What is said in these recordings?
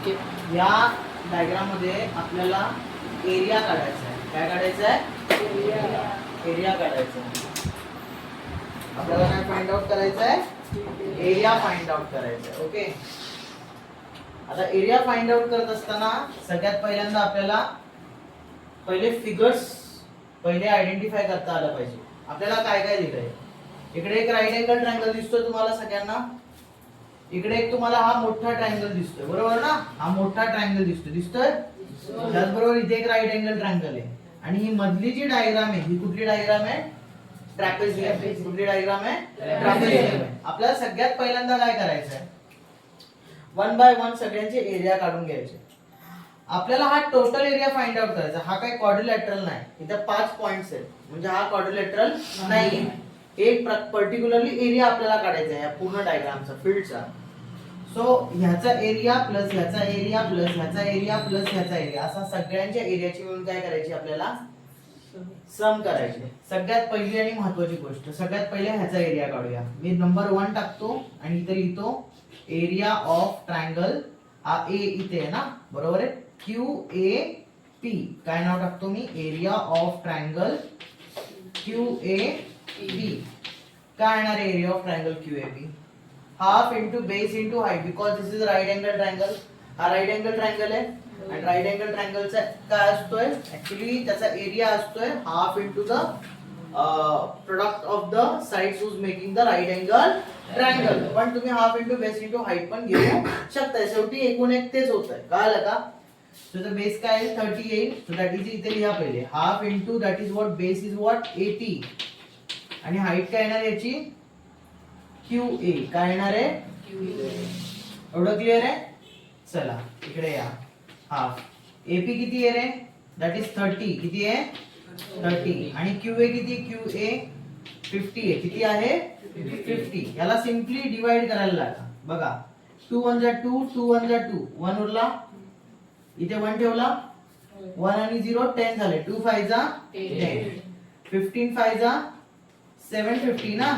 या डायग्राम मध्ये आपल्याला एरिया काढायचा आहे. काय काढायचं आहे? एरिया काढायचा आहे. आपल्याला काय फाइंड आउट करायचं आहे? एरिया फाइंड आउट करायचा आहे. ओके. आता एरिया फाइंड आउट करत असताना सगळ्यात पहिल्यांदा आपल्याला पहिले फिगर्स आयडेंटिफाय करता आलं पाहिजे. आपल्याला काय काय दिलंय? इकडे एक राईट अँगल ट्रायंगल दिसतोय तुम्हाला सगळ्यांना. इकडे एक तुम्हाला हा मोठा ट्रायंगल दिसतोय, बरोबर ना? हा मोठा ट्रायंगल दिसतोय. त्याचबरोबर इथे एक राईट अँगल ट्रायंगल आहे. आणि ही मधली जी डायग्राम आहे ही कुठली डायग्राम आहे? ट्रॅपेझियम. कुठली डायग्राम आहे? ट्रॅपेझियम. आपल्याला सगळ्यात पहिल्यांदा काय करायचं आहे? वन बाय वन सगळ्यांचे एरिया काढून घ्यायचे. आपल्याला हा टोटल एरिया फाइंड आउट करायचा. हा काही क्वाड्रिलॅटरल नाही. इथे 5 पॉइंट्स आहेत म्हणजे हा क्वाड्रिलॅटरल नाहीये. एक पर्टिक्युलरली एरिया आपल्याला काढायचा आहे या पूर्ण डायग्रामचा, फील्डचा. सो ह्याचा एरिया प्लस ह्याचा एरिया प्लस ह्याचा एरिया प्लस ह्याचा एरिया असा सगळ्यांच्या एरियाची मिळून काय करायची? आपल्याला सम करायचे. सगळ्यात पहिली आणि महत्त्वाची गोष्ट, सगळ्यात पहिले ह्याचा एरिया काढूया. मी नंबर 1 टाकतो आणि इथे लिहितो एरिया ऑफ ट्रायंगल. हा ए इथे आहे ना, बरोबर आहे? QAP. काय नाव टाकतो मी? Area of triangle QAP. काय येणार आहे area of triangle QAP? Half into base into height, because this is right angle triangle. हा राईट अँगल ट्रायंगल आहे आणि राईट अँगल ट्रायंगलचा काय असतोय? ऍक्च्युली त्याचा एरिया असतोय half into the product of the sides whose making the right angle triangle. पण तुम्ही half into base into height पण घेऊ शकता. शेवटी एकूण एक तेच होत आहे. कळलं का? सो द बेस काय आहे? 30 येईल. सो दॅट इज इथे लिहा पहिले half into that is what base is what 80 आणि हाईट काय येणार याची? QA. काय येणार आहे? एवढं क्लिअर आहे? चला इकडे या. हाफ AP किती आहे रे? That is 30. किती आहे? 30. आणि QA किती? QA 50 आहे. किती आहे? 50. याला सिंपली डिवाइड करायला लागा. बघा 2 1 जा 2, 2 1 जा 2, 1 उरला. इथे 1 ठेवला. 1 आणि 0 10 झाले. 2 5 जा 10. 15 5 जा 750 ना.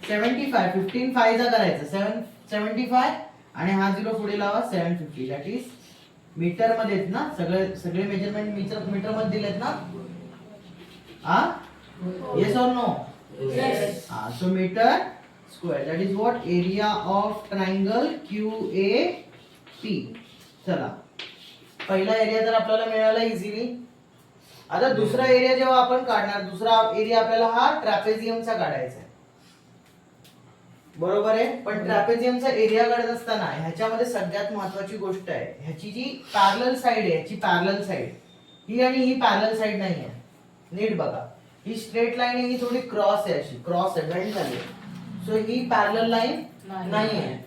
75. 15 5 जा करायचं 75 आणि हा 0 पुढे लावा 750. दॅट इज मीटर मध्ये आहेत ना सगळे मेजरमेंट मीटर मध्ये दिलेत ना? हा? येस और नो? येस. हा. So metre square that is what area of triangle QAP. चला पहिला एरिया तर आपल्याला मिळाला इझिली. आता दुसरा एरिया जेव्हा आपण काढणार, दुसरा एरिया आपल्याला हा ट्रॅपेझियमचा काढायचा आहे, बरोबर आहे? पण ट्रॅपेझियमचा एरिया काढत असताना ह्याच्यामध्ये सगळ्यात महत्त्वाची गोष्ट आहे, ह्याची जी पॅरलल साइड आहे, ह्याची पॅरलल साइड ही आणि ही पॅरलल साइड नाही आहे. नीट बघा, ही स्ट्रेट लाईन आहे, ही थोडी क्रॉस आहे, अशी क्रॉस आहे, बेंड झाली आहे. सो ही पॅरलल लाईन नाही आहे.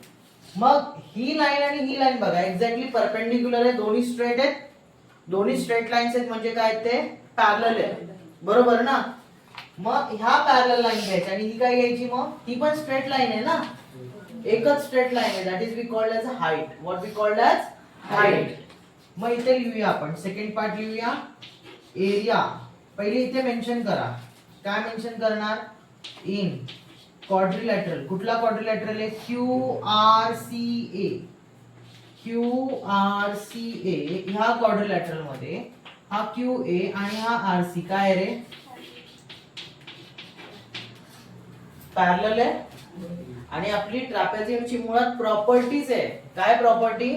मग ही लाईन आणि ही लाईन बघा एक्झॅक्टली परपेंडिक्युलर आहे. दोन्ही स्ट्रेट आहेत. दोन्ही स्ट्रेट लाईन्स आहेत म्हणजे काय? ते पॅरलल आहे, बरोबर ना? मग ह्या पॅरलल लाईन घ्यायची आणि ही काय घ्यायची? मग ही पण स्ट्रेट लाईन आहे ना, एकच स्ट्रेट लाईन आहे. That is we called as height. What we called as height. मग इथे लिहूया आपण सेकंड पार्ट लिहूया. एरिया पहिले इथे मेन्शन करा. काय मेन्शन करणार? In quadrilateral. कुठला क्वाड्रिलॅटरल आहे? QRCA. QRCA ह्या क्वाड्रिलॅटरल मध्ये हा QA आणि हा RC काय रे? पॅरलल आहे. आणि आपली ट्रॅपेझियमची मुळात प्रॉपर्टीज आहे. काय प्रॉपर्टी?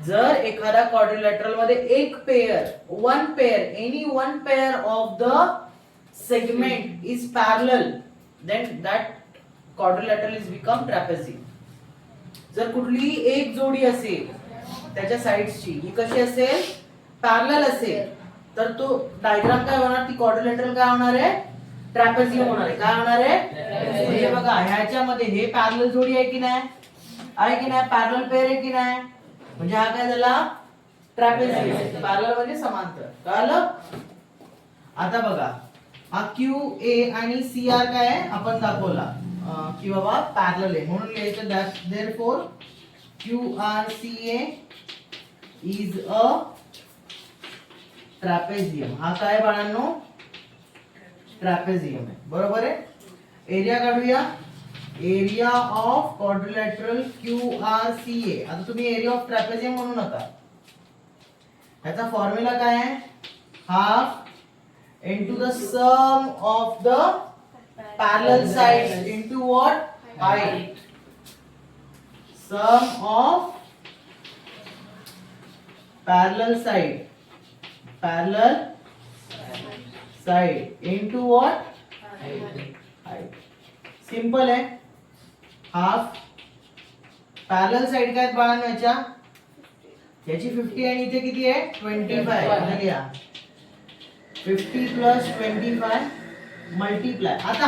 जर एखाद्या क्वाड्रिलॅटरल मध्ये एक pair, any one pair of the segment is parallel, then that quadrilateral is become trapezium. जर कुठलीही एक जोडी असेल त्याच्या साइड्सची, ही कशी असेल? पॅरलल असेल, तर तो डायग्राम काय होणार? ती क्वाड्रिलॅटरल काय होणार आहे? ट्रॅपेझियम होणार आहे. काय होणार आहे? म्हणजे बघा ह्याच्यामध्ये हे पॅरलल जोडी आहे की नाही? आहे की नाही? पॅरलल पेअर आहे की नाही? म्हणजे हा काय झाला? ट्रॅपेझियम. पॅरलल म्हणजे समांतर. कळलं? आता बघा हा QA आणि CR काय आहे? आपण दाखवला की बाबा पॅरलल आहे म्हणून लिहायचं therefore QRCA is a trapezium. हा काय बाळांनो? ट्रॅपेझियम आहे, बरोबर आहे? एरिया काढूया. Area of quadrilateral QRCA. आता तुम्ही एरिया ऑफ ट्रॅपेझियम म्हणू नका. याचा फॉर्म्युला काय आहे? Half into the sum of the parallel sides into what? Height. Sum of parallel side into what? Height. Simple आहे. हाफ पॅरलल साइड काय बाळांनो याच्या? याची 50 आणि इथे किती आहे? 25. लिहा 50 प्लस 25 मल्टिप्लाय. आता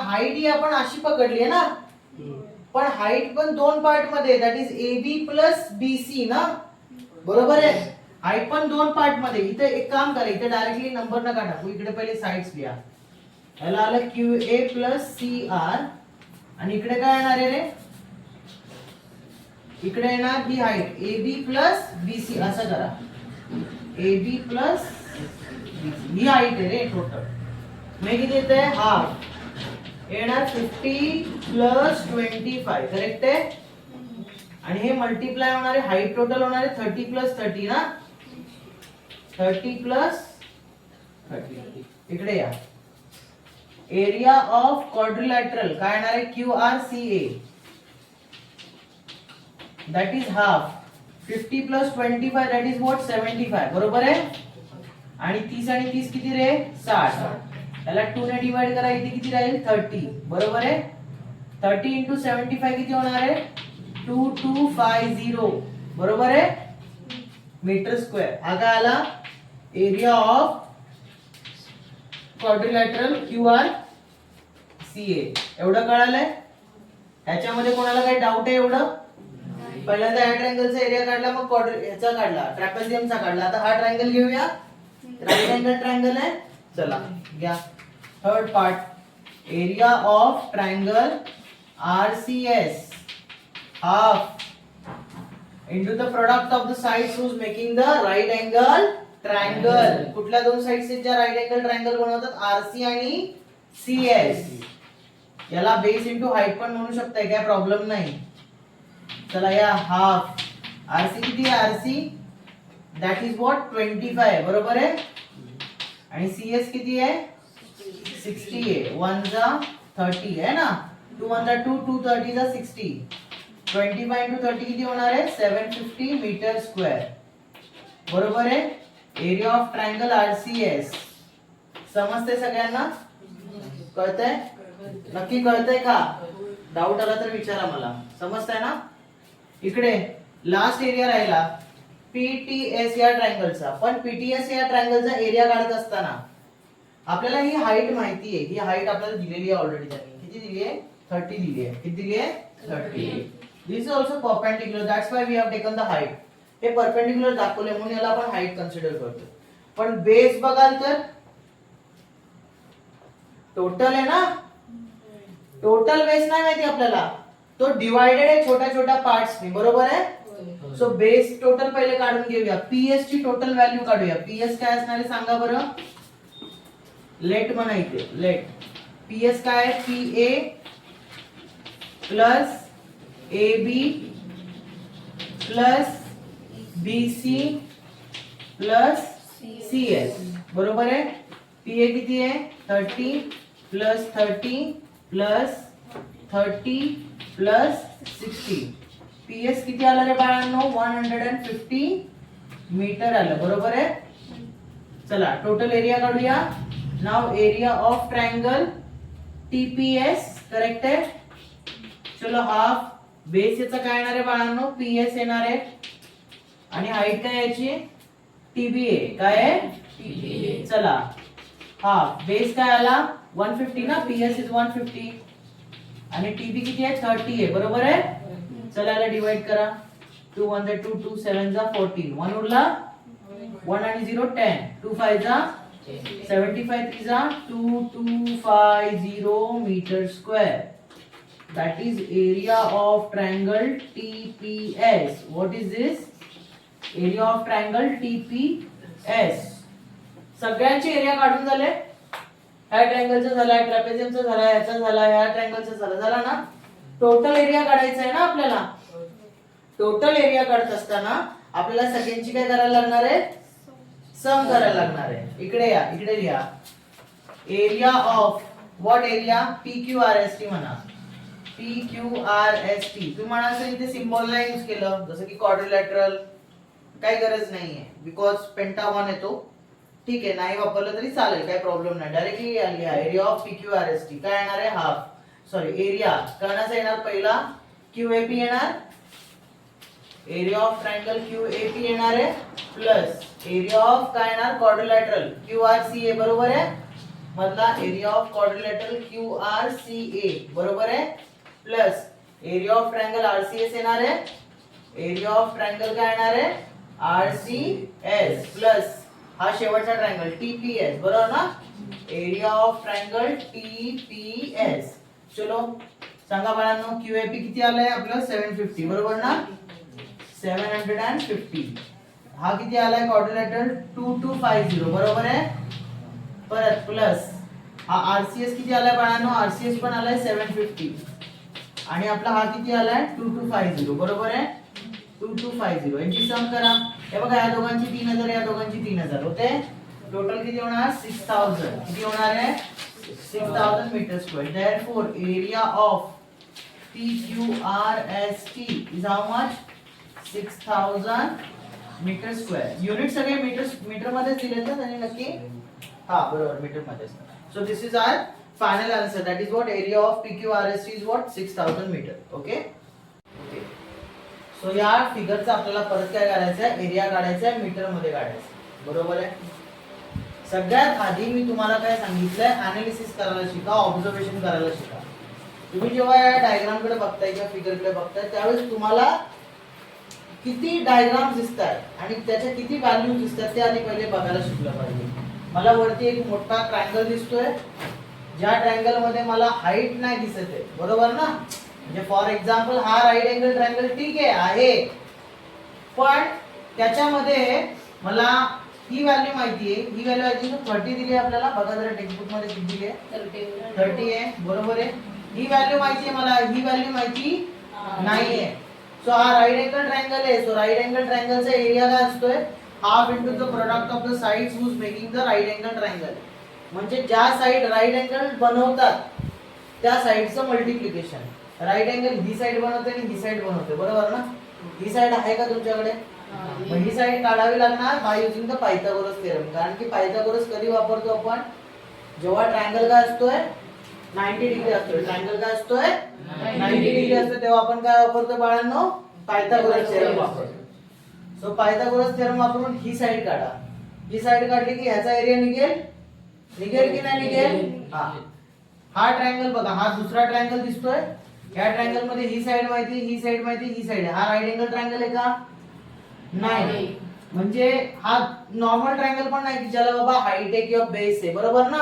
हाईट ही आपण अशी पकडली आहे ना, पण हाईट पण दोन पार्ट मध्ये, that is AB plus BC ना, बरोबर आहे. हाईट पण दोन पार्ट मध्ये. इथे एक काम करा, इथे डायरेक्टली नंबर नका टाकू, इकडे पहिले साइड्स लिहा. याला आलं QA प्लस CR आणि इकडे काय येणार आहे रे? इकडे येणार ही हाईट AB प्लस BC. असं करा, AB प्लस BC ही हाईट आहे रे टोटल. मी किती येते? हाफ येणार 50 प्लस 25. करेक्ट आहे. आणि हे मल्टिप्लाय होणार आहे, हाईट टोटल होणार आहे 30 प्लस 30 ना, 30 प्लस 30. इकडे या. एरिया ऑफ क्वाड्रिलॅटरल काय येणार आहे? QRCA that is half 50 plus 25 that is what? 75. बरोबर आहे. आणि 30 आणि 30 किती रे? 60. याला 2 ने डिवाइड करा, इथे किती राहील? 30. बरोबर आहे. 30 इंटू 75 किती होणार आहे? 2250. बरोबर आहे. Metre square. हा काय आला? Area of quadrilateral QRCA. एवढं कळालंय? ह्याच्यामध्ये कोणाला काही डाऊट आहे एवढं? पहिल्यांदा या ट्रायंगलचा एरिया काढला, मग ह्याचा काढला, ट्रॅपेझियमचा काढला. आता हा ट्रायंगल घेऊया. राईट अँगल ट्रायंगल आहे. चला घ्या. Third part, area of triangle RCS half into the product of the sides who's making the right angle triangle. कुठल्या दोन साइड्स आहेत ज्या राईट अँगल ट्रायंगल बनवतात? RC आणि CS. याला बेस इंटू हाईट पण म्हणू शकताय, काय प्रॉब्लेम नाही. चला या हाफ RC किती आहे? RC that is what? 25. बरोबर आहे. आणि CS किती आहे? 60 आहे. 1 जा 30 आहे ना, 2 1 जा 2, 2 30 जा 60. 25 into 30 किती होणार आहे? 750 मीटर स्क्वेअर. बरोबर आहे. Area of triangle RCS. समजते सगळ्यांना? कळतंय? नक्की कळतंय का? डाऊट आला तर विचारा मला. समजतंय ना? इकडे लास्ट एरिया राहिला PTS या ट्रायंगलचा. पण PTS या ट्रायंगलचा एरिया काढत असताना आपल्याला ही हाईट माहिती आहे. ही हाईट आपल्याला दिलेली आहे ऑलरेडी. त्यांनी किती दिली आहे? 30 दिली आहे. किती दिली आहे? 30. This is also perpendicular. That's why we have taken the height. हे परपेंडिक्युलर दाखवले म्हणून याला आपण हाईट कन्सिडर करतो. पण बेस बघाल तर टोटल आहे ना, टोटल बेस नाही माहिती आपल्याला, तो डिवाइडेड आहे छोट्या छोट्या पार्ट्सनी. बरोबर आहे. सो बेस टोटल पहिले काढून घेऊया. PS ची टोटल व्हॅल्यू काढूया. PS काय असणार आहे सांगा बरं? लेट म्हणा इथे. लेट PS काय आहे? PA plus AB plus BC plus CS. बरोबर आहे. PA किती आहे? 30 प्लस 30 प्लस 30 प्लस 60. PS किती आलं रे बाळांनो? 150 मीटर आलं. बरोबर आहे. चला टोटल एरिया काढूया. Now area of triangle TPS. Correct आहे. चलो हाफ बेस याचा काय येणार आहे बाळांनो? PS येणार आहे. आणि हाईट काय याची? TBA. काय आहे? TBA. चला हाफ बेस काय आला? 150 ना, PS इज 150 आणि TB किती आहे? 30 आहे. बरोबर आहे. चला याला डिवाइड करा. 2 1 जा 2, 2 7 जा 14. 1 उरला, 1 आणि 0 10, 2 5 जा 75, 3 जा 2250 metre square. That is area of triangle TPS. What is this? Area of triangle TPS. सगळ्यांचे एरिया काढून झाले. ह्या ट्रायंगलचा झाला, ट्रॅपेझियमचा झाला, याचा झाला, ह्या ट्रायंगलचा झाला ना. टोटल एरिया काढायचा आहे ना आपल्याला. टोटल एरिया काढत असताना आपल्याला सगळ्यांची काय करायला लागणार आहे, सम करायला लागणार आहे. इकडे या, इकडे लिहा area of what area, PQRST म्हणा. PQRST तुम्ही म्हणाल इथे सिम्बॉलला यूज केलं जसं की क्वाड्रिलॅटरल, काही गरज नाहीये बिकॉज पेंटागॉन येतो. ठीक आहे, नाही वापरलं तरी चालेल, काही प्रॉब्लेम नाही. डायरेक्टली लिहा एरिया ऑफ PQRST काय येणार आहे, हाफ. सॉरी एरिया कणाचा येणार पहिला, QAP येणार, एरिया ऑफ ट्रायंगल QAP येणार आहे प्लस एरिया ऑफ काय येणार क्वाड्रिलॅटरल QRCA बरोबर आहे. मधला एरिया ऑफ क्वाड्रिलॅटरल QRCA बरोबर आहे plus area of triangle RCS येणार आहे. एरिया ऑफ ट्रायंगल काय येणार आहे RCS प्लस हा शेवटचा ट्रायंगल TPS बरोबर ना. Area of triangle TPS. चलो सांगा बाळांनो QAP किती आलाय आपलं 750 बरोबर ना. 750. हा किती आलाय क्वाड्रिलॅटरल 2250 बरोबर आहे. परत प्लस हा RCS किती आलाय बाळांनो, RCS पण आलाय 750 आणि आपला हा किती आलाय 2250 बरोबर आहे. 2250 यांची सम करा. हे बघा या दोघांची 3000, या दोघांची 3000 होते. टोटल किती होणार 6000. किती होणार आहे 6000 metre square. Therefore area of PQRST is how much 6000 metre square. Unit सगळे मीटर मध्ये दिलेत ना त्यांनी नक्की. हा बरोबर मीटर मध्ये. So this is our final answer. That is what area of PQRST is what 6000 metre. Okay. So या फिगरचा आपल्याला परत काय करायचं आहे, एरिया काढायचा आहे, मीटर मध्ये काढायचं बरोबर आहे. सगळ्यात आधी मी तुम्हाला काय सांगितलंय, अनालिसिस करायला शिका, ऑब्झर्वेशन करायला शिका. तुम्ही जेव्हा या डायग्राम कडे बघताय किंवा फिगर कडे बघताय त्यावेळेस तुम्हाला किती डायग्राम दिसतात आणि त्याच्या किती व्हॅल्यूज दिसतात ते आधी पहिले बघायला शिकलं पाहिजे. मला वरती एक मोठा ट्रायंगल दिसतोय, ज्या ट्रायंगल मध्ये मला हाईट नाही दिसत आहे बरोबर ना. म्हणजे फॉर एक्झाम्पल हा राईट अँगल ट्रायंगल ठीक आहे, पण त्याच्यामध्ये मला ही व्हॅल्यू माहिती आहे, ही व्हॅल्यू आय थिंक 30 दिली आहे आपल्याला. बघा जरा टेक्स्टबुक मध्ये किती दिली आहे 30 आहे बरोबर आहे. ही व्हॅल्यू माहिती आहे मला, ही व्हॅल्यू माहिती नाहीये. सो हा राईट अँगल ट्रायंगल आहे. सो राईट अँगल ट्रायंगलचा एरिया काय असतोय half into the product of the sides whose making the right angle triangle. म्हणजे ज्या साइड राईट अँगल बनवतात त्या साइडचं मल्टिप्लिकेशन. राईट अँगल ही साइड बनवते आणि ही साइड बनवते बरोबर ना. ही साइड आहे का तुमच्याकडे, मग ही साइड काढावी लागणार by using the Pythagoras theorem. कारण की पायथागोरस कधी वापरतो आपण, जेव्हा ट्रायंगल काय असतोय 90 डिग्री असतोय. ट्रायंगल काय असतोय 90 डिग्री असतो तेव्हा आपण काय वापरतो बाळांनो, पायथागोरस थेरम वापरतो. सो पायथागोरस थेरम वापरून ही साइड काढा. ही साइड काढली की ह्याचा एरिया निघेल की नाही निघेल. हा ट्रायंगल बघा, हा दुसरा ट्रायंगल दिसतोय. या ट्रायंगल मध्ये ही साइड माहिती, ही साइड माहिती, ही साइड. हा राईट अँगल ट्रायंगल आहे का नाही. म्हणजे हा नॉर्मल ट्रायंगल पण नाही की ज्याला बाबा हाईट आहे किंवा बेस आहे बरोबर ना.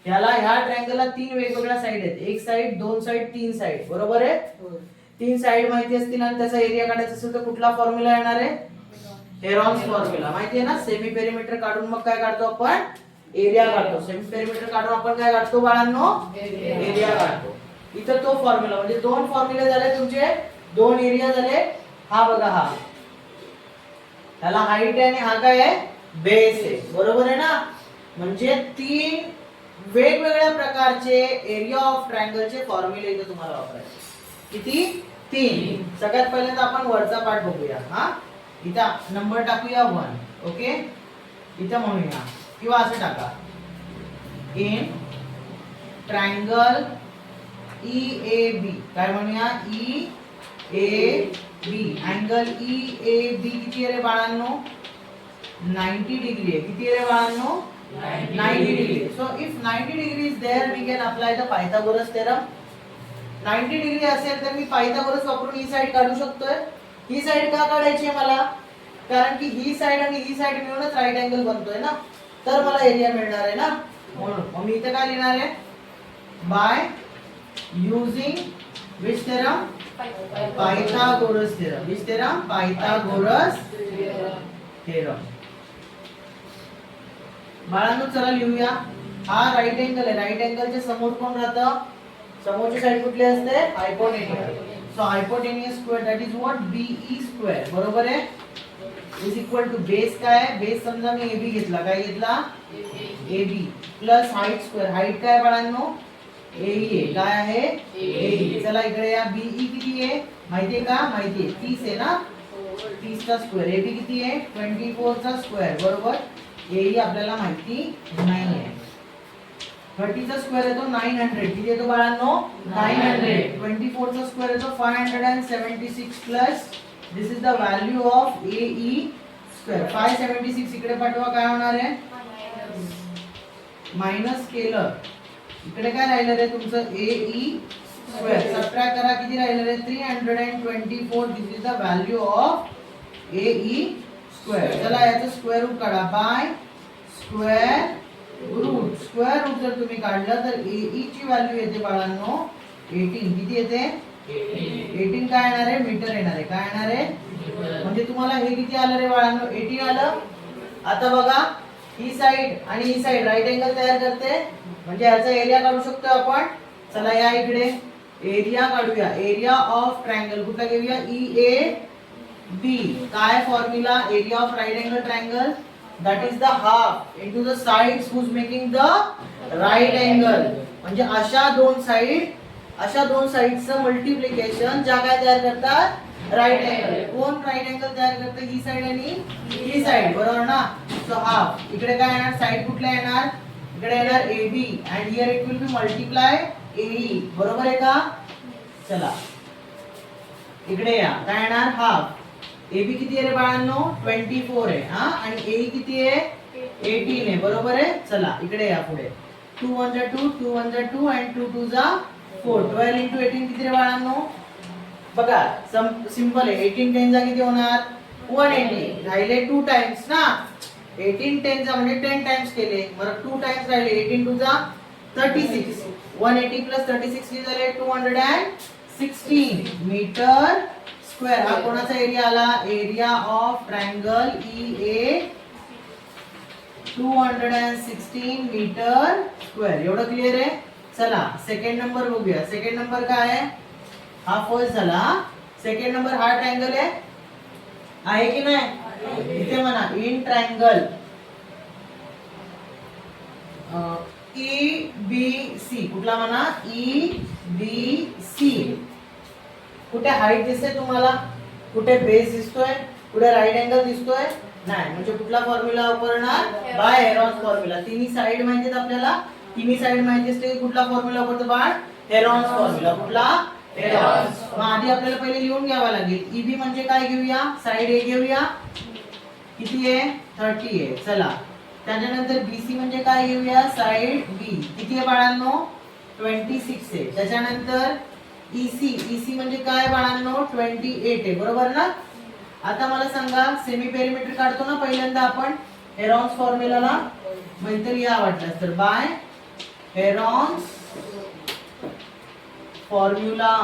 ह्याला ह्या ट्रायंगलला 3 वेगवेगळ्या साइड आहेत, एक साइड, दोन साइड, 3 साइड बरोबर आहे. 3 साइड माहिती असतील आणि त्याचा एरिया काढायचा असेल तर कुठला फॉर्म्युला येणार आहे, हेरॉन्स फॉर्म्युला. माहिती आहे ना. सेमी पेरिमीटर काढून मग काय काढतो आपण, एरिया काढतो. सेमी पेरिमीटर काढून आपण काय काढतो बाळांनो, एरिया काढतो. इथं तो फॉर्म्युला म्हणजे 2 फॉर्म्युले झाले तुमचे, 2 एरिया झाले. हा बघा, हा ह्याला हाईट आहे आणि हा काय आहे बेस आहे बरोबर आहे ना. म्हणजे 3 वेगवेगळ्या प्रकारचे एरिया ऑफ ट्रायंगलचे फॉर्म्युले इथे तुम्हाला वापरायचे. किती 3. सगळ्यात पहिल्यांदा आपण वरचा पार्ट बघूया. हा इथं नंबर टाकूया 1. ओके, इथं म्हणूया किंवा असं टाका इन ट्रायंगल EAB. काय म्हणूया EAB. अँगल EAB किती आहे रे बाळांनो 90 डिग्री आहे. किती आहे रे बाळांनो 90 degree. So if 90 degree is there we can apply the Pythagoras theorem. 90 degree असेल तर मी पायथागोरस वापरून ही साइड काढू शकतोय. ही साइड का काढायची आहे मला, कारण की ही साइड आणि ही साइड मिळूनच राईट अँगल बनतोय ना, तर मला एरिया मिळणार आहे ना. म्हणून मग मी इथे काय लिहिणार आहे, by using which theorem, Pythagoras theorem. Which theorem, Pythagoras theorem. बाळांनो चला लिहूया. हा राईट अँगल आहे, राईट अँगलच्या समोर कोण राहतं, समोरची साइड कुठली असते, hypotenuse. So hypotenuse square that is what BE square, बरोबर आहे, इज इक्वल टू बेस काय आहे, बेस समजा मी एबी घेतला, काय घेतला AB plus height square, height काय बाळांनो एई आहे, काय आहे एई. चला इकडे या, बीई किती आहे माहितीये का, माहितीये 30 आहे ना, 30 चा स्क्वेअर, एबी किती आहे 24 चा स्क्वेअर, बरोबर. एई आपल्याला माहिती नाही आहे. 30 चा स्क्वेअर येतो 900, किती येतो बाळांनो 900. 24 चा स्क्वेअर येतो 576 plus this is the value of AE square. 576 इकडे पाठवा, काय होणार आहे मायनस केलं, इकडे काय राहिलं रे तुमचं एई स्क्वेअर, सबट्रॅक्ट करा, किती राहिलं रे 324. This is the value of AE square. चला याचं स्क्वेअर रूट काढा, by square root. Square root जर तुम्ही काढलं तर एई ची व्हॅल्यू येते बाळांनो 18. किती येते 18. काय येणार आहे मीटर येणार आहे, काय येणार आहे, म्हणजे तुम्हाला हे किती आलं रे बाळांनो 18 आलं. आता बघा ही साइड आणि ही साइड राईट अँगल तयार करते, म्हणजे याचा एरिया काढू शकतो आपण. चला या इकडे एरिया काढूया, एरिया ऑफ ट्रायंगल कुठला घेऊया ई ए बी. काय formula, area of right angle triangle that is the half into the sides who's making the right angle. म्हणजे अशा दोन साइडचं मल्टिप्लिकेशन ज्या काय तयार करतात राईट अँगल. कोण राईट अँगल तयार करतं, ही साइड आणि ही साइड, बरोबर ना. सो हाफ इकडे काय येणार, साइड कुठल्या येणार, इकडे येणार AB and here it will be multiply AE, बरोबर आहे का. चला इकडे या, काय येणार हाफ. AB किती आहे रे बाळांनो 24 आहे हा, आणि AE किती आहे 18 आहे, बरोबर आहे. चला इकडे या पुढे, 2 1 जा 2, 2 1 जा 2 and 2 2 जा 4. 12 into 18 किती रे बाळांनो, बघा सिंपल आहे, 18 10 जा किती होणार 180. राहिले 2 टाइम्स ना, 18 10 जा म्हणजे 10 टाइम्स केले, बरं 2 टाइम्स राहिले, 18 2 जा 36. 180 प्लस 36 किती झाले 216 मीटर स्क्वेअर. हा कोणाचा एरिया आला, area of triangle EA 216 metre square. एवढं क्लिअर आहे. चला सेकंड नंबर बघूया. सेकंड नंबर काय आहे, हा फर्स्ट झाला. सेकंड नंबर हा ट्रायंगल आहे की नाही, इथे म्हणा इन ट्रायंगल EBC, कुठला म्हणा EBC. कुठे हाईट दिसते तुम्हाला, कुठे बेस दिसतोय, कुठे राईट अँगल दिसतोय नाही, म्हणजे कुठला फॉर्म्युला वापरणार बाय हेरॉन्स फॉर्म्युला. तिन्ही साइड माहितीत आपल्याला, तिन्ही साइड माहिती असते, कुठला फॉर्म्युला वापरतो बाळ हेरॉन्स फॉर्म्युला. कुठला हेरॉन्स. मग आधी आपल्याला पहिले लिहून घ्यावा लागेल. EB म्हणजे काय घेऊया, साइड A घेऊया, किती आहे 30 आहे. चला त्याच्यानंतर BC म्हणजे काय घेऊया, साइड B, किती आहे बाळांनो 26 आहे. त्याच्यानंतर EC म्हणजे काय बाळांनो 28 आहे, बरोबर ना. आता मला सांगा सेमी पेरिमीटर काढतो ना पहिल्यांदा आपण हेरॉन्स फॉर्म्युलाला, नाहीतर या वाटल्यास तर बाय हेरॉन्स फॉर्म्युला.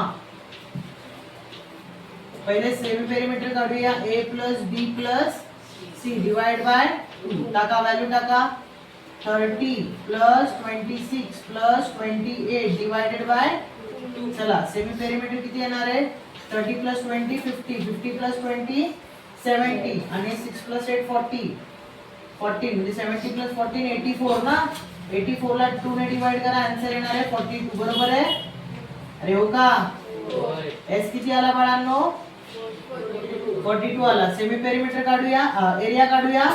पहिले सेमी पेरिमीटर काढूया, A plus B plus C divide by 2. टाका व्हॅल्यू टाका, 30 प्लस 26 प्लस 28 डिवाइडेड बाय. चला सेमी पेरिमीटर किती येणार आहे 30 प्लस 20 50, 50 प्लस 20 70 आणि 6 प्लस 8 40, 40 म्हणजे 70 प्लस 14 84 ना. 84 ला 2 ने डिवाइड करा, आन्सर येणार आहे 42, बरोबर आहे. अरे हो का, S किती आला बाळांनो 42 आला. सेमी पेरिमीटर काढूया, एरिया काढूया.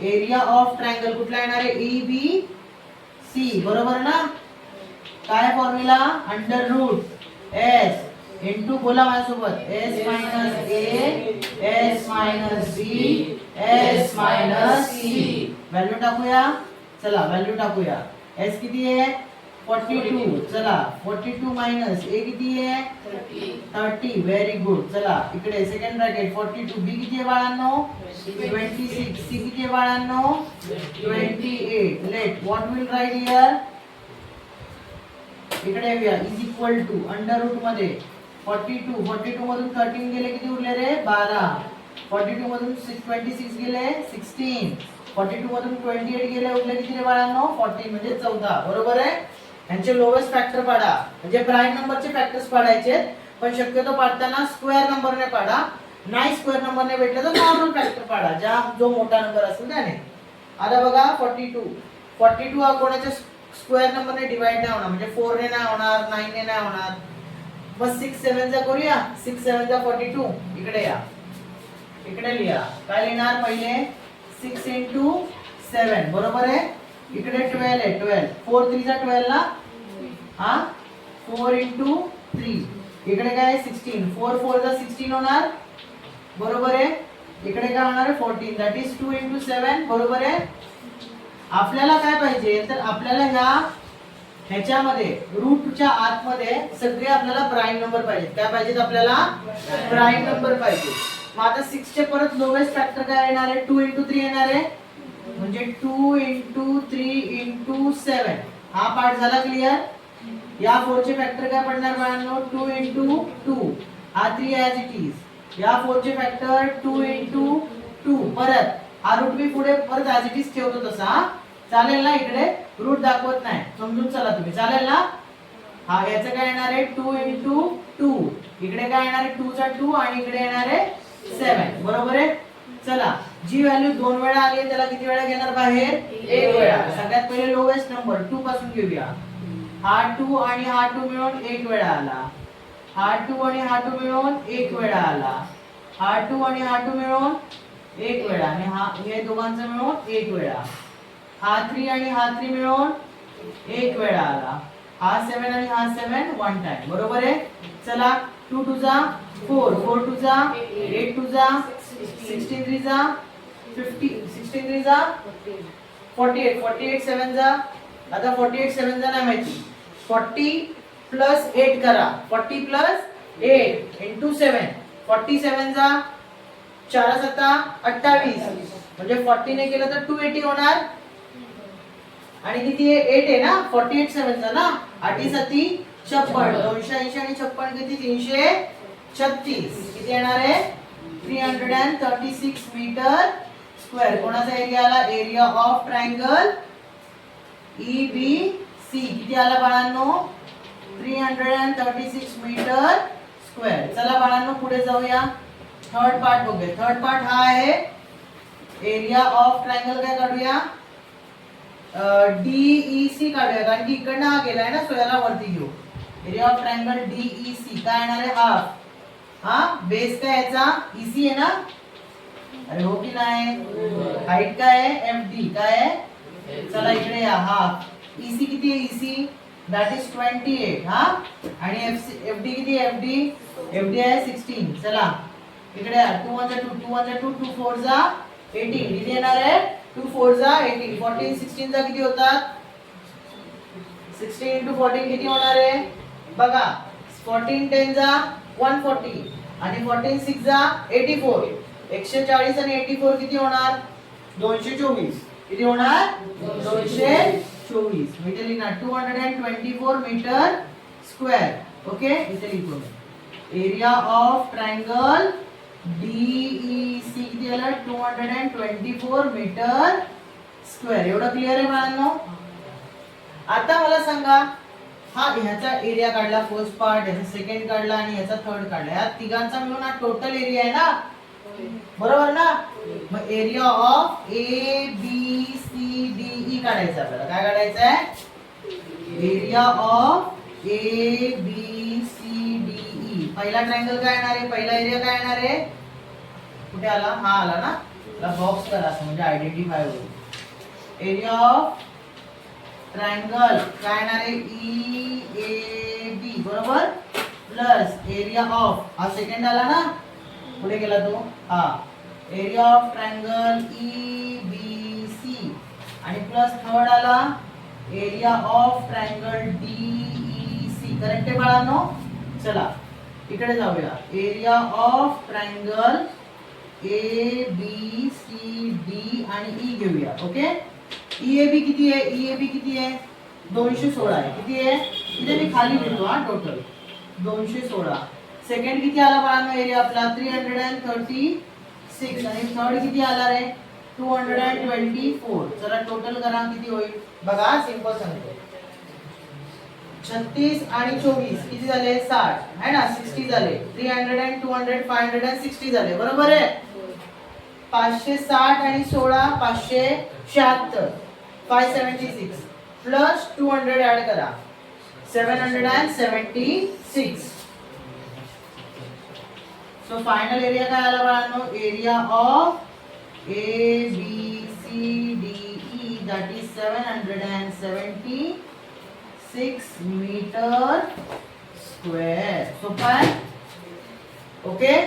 एरिया ऑफ ट्रायंगल कुठला येणार आहे EBC, बरोबर ना. काय formula, under root S into, बोला माझ्यासोबत, S minus A S minus B S minus C. Value टाकूया, चला व्हॅल्यू टाकूया. S किती आहे 42. चला 42 मायनस A किती आहे 30. Very good. चला इकडे सेकंड ब्रॅकेट 42. B किती आहे बाळांनो 26. C किती आहे बाळांनो 28. Let what will write here, इकडे येऊया, is equal to under root मध्ये 42. 42 मधून 13 गेले किती उरले रे 12. 42 मधून 26 गेले 16. 42 मधून 28 गेले, उरले किती रे बाळांनो? 14 म्हणजे 14. बरोबर आहे. यांचे लोवेस्ट फॅक्टर पाडा, म्हणजे प्राईम नंबरचे फॅक्टर्स पाडायचे, पण शक्यतो पाडताना स्क्वेअर नंबरने पाडा. नाही स्क्वेअर नंबरने भेटलं तर नॉर्मल फॅक्टर पाडा, जो मोठा नंबर असेल त्याने. आता बघा 42 हा कोणाच्या स्क्वेअर नंबरने डिवाइड नाही होणार, म्हणजे 4 ने नाही होणार, 9 ने नाही होणार. मग 6 7 चा करूया. 6 7 चा 42. इकडे या, इकडे लिहा. काय लिहिणार? पहिले 6 into 7. बरोबर आहे. इकडे 12 आहे. 12 4 3 चा 12 ना. हा 4 into 3. इकडे काय 16. 4 4 चा 16 होणार. बरोबर आहे. इकडे काय होणार आहे? 14. That is 2 into 7. बरोबर आहे. आपल्याला काय पाहिजे? तर आपल्याला ह्याच्यामध्ये रूटच्या आतमध्ये सगळे आपल्याला प्राईम नंबर पाहिजेत. काय पाहिजेत आपल्याला? प्राईम नंबर पाहिजे. मग आता 6 चे परत लोवेस्ट फॅक्टर काय येणार आहे? 2 into 3 येणार आहे, म्हणजे 2 into 3 into 7. हा पार्ट झाला क्लिअर. या 4 चे फॅक्टर काय पडणार बाळांनो? 2 into 2. हा 3 ॲज इट इज. या 4 चे फॅक्टर 2 into 2. परत हा रूट मी पुढे परत ॲज इट इज ठेवतो तसा. चालेल ना? इकडे रूट दाखवत नाही, समजून चला तुम्ही. चालेल ना? हा याचं काय येणार आहे? 2 into 2. इकडे काय येणार आहे? 2 चा 2 आणि इकडे येणार आहे 7. बरोबर आहे. चला, जी व्हॅल्यू 2 वेळा आली त्याला किती वेळा घेणार बाहेर? 1 वेळा. सगळ्यात पहिले लोवेस्ट नंबर 2 पासून घेऊया. हा 2 आणि हा 2 मिळून 1 वेळा आला. हा 2 आणि हा 2 मिळून 1 वेळा आला. हा 2 आणि हा 2 मिळून 1 वेळा, आणि हा हे दोघांचं मिळून 1 वेळा. हा 3 आणि हा 3 मिळून 1 वेळा आला. हा 7 आणि हा 7 वन टाइम. बरोबर आहे. चला, 2 2 जा 4, 4 2 जा 8, 2 जा 16, 3 जा 50, 16 3 जा 48, 48 7 जा. आता 48 7 जा नाही माहिती. 40 प्लस 8 करा. 40 प्लस 8 into 7. 47 जा 4 7 28, म्हणजे 40 ने केलं तर 280 होणार. आणि किती आहे? 8 आहे ना. 48 7 चा ना. 8 7 56. 280 आणि 56 किती? 336. किती येणार आहे? 336 मीटर स्क्वेअर. कोणाचा एरिया आला? Area of triangle EBC. किती आला बाळांनो? 336 मीटर स्क्वेअर. चला बाळांनो पुढे जाऊया. थर्ड पार्ट बघूया. थर्ड पार्ट हा आहे एरिया ऑफ ट्रायंगल. काय काढूया? DEC काढूया, कारण की इकडनं हा गेलाय ना, सो याला वरती घेऊ. एरिया ऑफ ट्रायंगल DEC काय येणार आहे? हाफ. हा बेस काय याचा? EC आहे ना. अरे हो की नाही? हाईट काय आहे? FD. काय आहे? चला इकडे या. हाफ. EC किती आहे? EC that is 28. हा, आणि FD किती आहे? FD आहे 16. चला इकडे या. 2 1 2 2 1 2 2 4 जा 18. किती येणार आहे? 2 4 जा 18. 14 16 जा किती होतात? 16 into 14 किती होणार आहे? बघा, 14 10 जा 140, आणि 14 6 जा 84. 140 आणि 84 किती होणार? 224. किती होणार? 224. इथे लिहिणार 224 मीटर स्क्वेअर. ओके, इथे लिहितो. एरिया ऑफ ट्रायंगल DEC किती आला? 224 मीटर स्क्वेअर. एवढं क्लिअर आहे बाळांनो? आता मला सांगा, हा ह्याचा एरिया काढला फर्स्ट पार्ट, ह्याचा सेकंड काढला आणि ह्याचा थर्ड काढला. या तिघांचा मिळून हा टोटल एरिया आहे ना. बरोबर ना? मग एरिया ऑफ ABCDE काढायचा आपल्याला. काय काढायचं आहे? Area of ABCDE. पहिला ट्रायंगल काय येणार आहे? पहिला एरिया काय येणार आहे? कुठे आला? हा आला ना. त्याला बॉक्स करा असं, म्हणजे आयडेंटिफाय होईल. एरिया ऑफ ट्रायंगल काय येणार आहे? EAB. बरोबर, प्लस एरिया ऑफ, हा सेकंड आला ना, पुढे गेला तो. हा एरिया ऑफ ट्रायंगल EBC, आणि प्लस थर्ड आला area of triangle DEC. Correct आहे बाळांनो? चला इकडे जाऊया. एरिया ऑफ ट्रायंगल ABCD आणि E घेऊया. ओके, EAB किती आहे? EAB किती आहे? 216 आहे. किती आहे? इथे मी खाली लिहितो. हा टोटल 216. सेकंड किती आला बाळांनो? एरिया आपला 336. आणि थर्ड किती आला रे? 224. जरा टोटल करा किती होईल बघा, सिंपल सांगतो. 36 आणि 24 किती झाले 60 है ना, 60 झाले. 300 and 200 560 झाले, बरोबर आहे. 560 आणि 16 576 576 प्लस 200 ऍड करा 776. सो फायनल एरिया काय आला बाळांनो, area of ABCDE that is 776 meter square. So fine, okay.